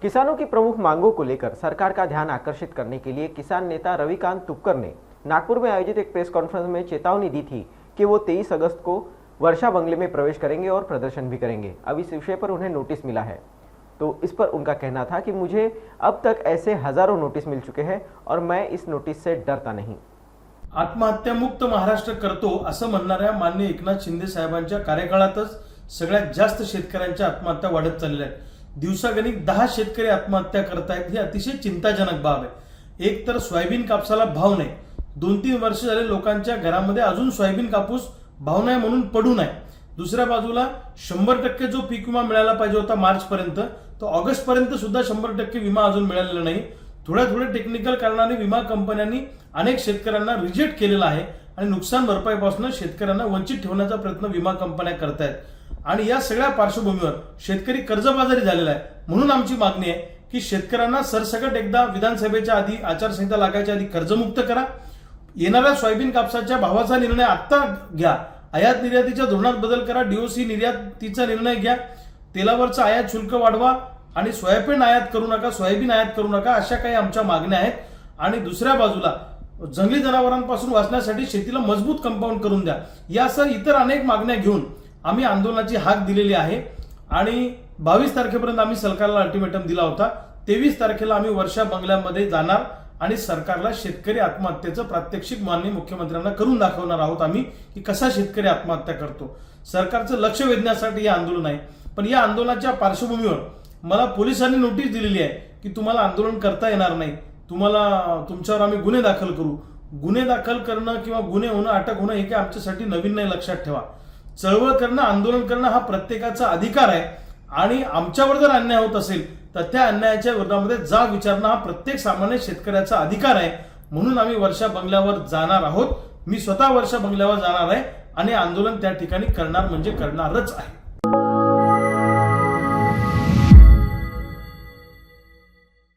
किसानों की प्रमुख मांगों को लेकर सरकार का ध्यान आकर्षित करने के लिए किसान नेता रविकांत तुपकर ने नागपुर में आयोजित एक प्रेस कॉन्फ्रेंस में चेतावनी दी थी कि वो 23 अगस्त को वर्षा बंगले में प्रवेश करेंगे और प्रदर्शन भी करेंगे। अब इस विषय पर उन्हें नोटिस मिला है, तो इस पर उनका कहना था कि मुझे अब तक ऐसे हजारों नोटिस मिल चुके हैं और मैं इस नोटिस से डरता नहीं। आत्महत्या मुक्त महाराष्ट्र करतो असं म्हणणाऱ्या माननीय एकनाथ शिंदे साहेबांच्या कार्यकाळातच सगळ्यात जास्त शेतकऱ्यांच्या आत्महत्या वाढत चाललेल्या आहेत। दिवसागणिक 10 शेतकरी आत्महत्या करतायत ही अतिशय चिंताजनक बाब आहे। एक तर सोयाबीन कापसाला भाव नाही, 2-3 वर्ष झाले लोकांच्या घरामध्ये अजून सोयाबीन कापूस भाव नाही म्हणून पडून आहे। दुसऱ्या बाजूला 100% जो पीक विमा मिळायला पाहिजे होता मार्च पर्यंत, तो ऑगस्ट पर्यंत सुद्धा 100% विमा अजून मिळालेला नाही। थोड्या टेक्निकल कारणाने विमा कंपन्यांनी अनेक शेतकऱ्यांना रिजेक्ट केलेला आहे आणि नुकसान भरपाईपासून शेतकऱ्यांना वंचित ठेवण्याचा प्रयत्न विमा कंपन्या करतायत। आणि या सगळ्या पार्श्वभूमीवर शेतकरी कर्जबाजारी झालेला आहे। म्हणून आमची मागणी आहे की शेतकऱ्यांना सरसकट एकदा विधानसभेच्या आधी, आचारसंहिता लागायच्या आधी कर्जमुक्त करा। येणाऱ्या सोयाबीन कापसाच्या भावाचा निर्णय आत्ता घ्या। आयात निर्यातीच्या धोरणात बदल करा। डीओसी निर्यातीचा निर्णय घ्या। तेलावरचं आयात शुल्क वाढवा आणि सोयाबीन आयात करू नका, अशा काही आमच्या मागण्या आहेत। आणि दुसऱ्या बाजूला जंगली जनावरांपासून वाचण्यासाठी शेतीला मजबूत कंपाऊंड करून द्या। यासह इतर अनेक मागण्या घेऊन आम्ही आंदोलनाची हाक दिलेली आहे आणि 22 तारखेपर्यंत आम्ही सरकारला अल्टिमेटम दिला होता। 23 तारखेला आम्ही वर्षा बंगल्यामध्ये जाणार आणि सरकारला शेतकरी आत्महत्येचं प्रात्यक्षिक माननीय मुख्यमंत्र्यांना करून दाखवणार आहोत आम्ही की कसा शेतकरी आत्महत्या करतो। सरकारचं लक्ष वेधण्यासाठी हे आंदोलन आहे। पण या आंदोलनाच्या पार्श्वभूमीवर मला पोलिसांनी नोटीस दिलेली आहे की तुम्हाला आंदोलन करता येणार नाही, तुमच्यावर आम्ही गुन्हे दाखल करू। गुन्हे दाखल करणं किंवा गुन्हे होणं, अटक होणं हे काही आमच्यासाठी नवीन नाही, लक्षात ठेवा। चळवळ करणं, आंदोलन करणं हा प्रत्येकाचा अधिकार आहे आणि आमच्यावर जर अन्याय होत असेल तर त्या अन्यायाच्या विरोधामध्ये जा विचारणं हा प्रत्येक सामान्य शेतकऱ्याचा अधिकार आहे। म्हणून आम्ही वर्षा बंगल्यावर जाणार आहोत। मी स्वतः वर्षा बंगल्यावर जाणार आहे आणि आंदोलन त्या ठिकाणी करणार म्हणजे करणारच आहे।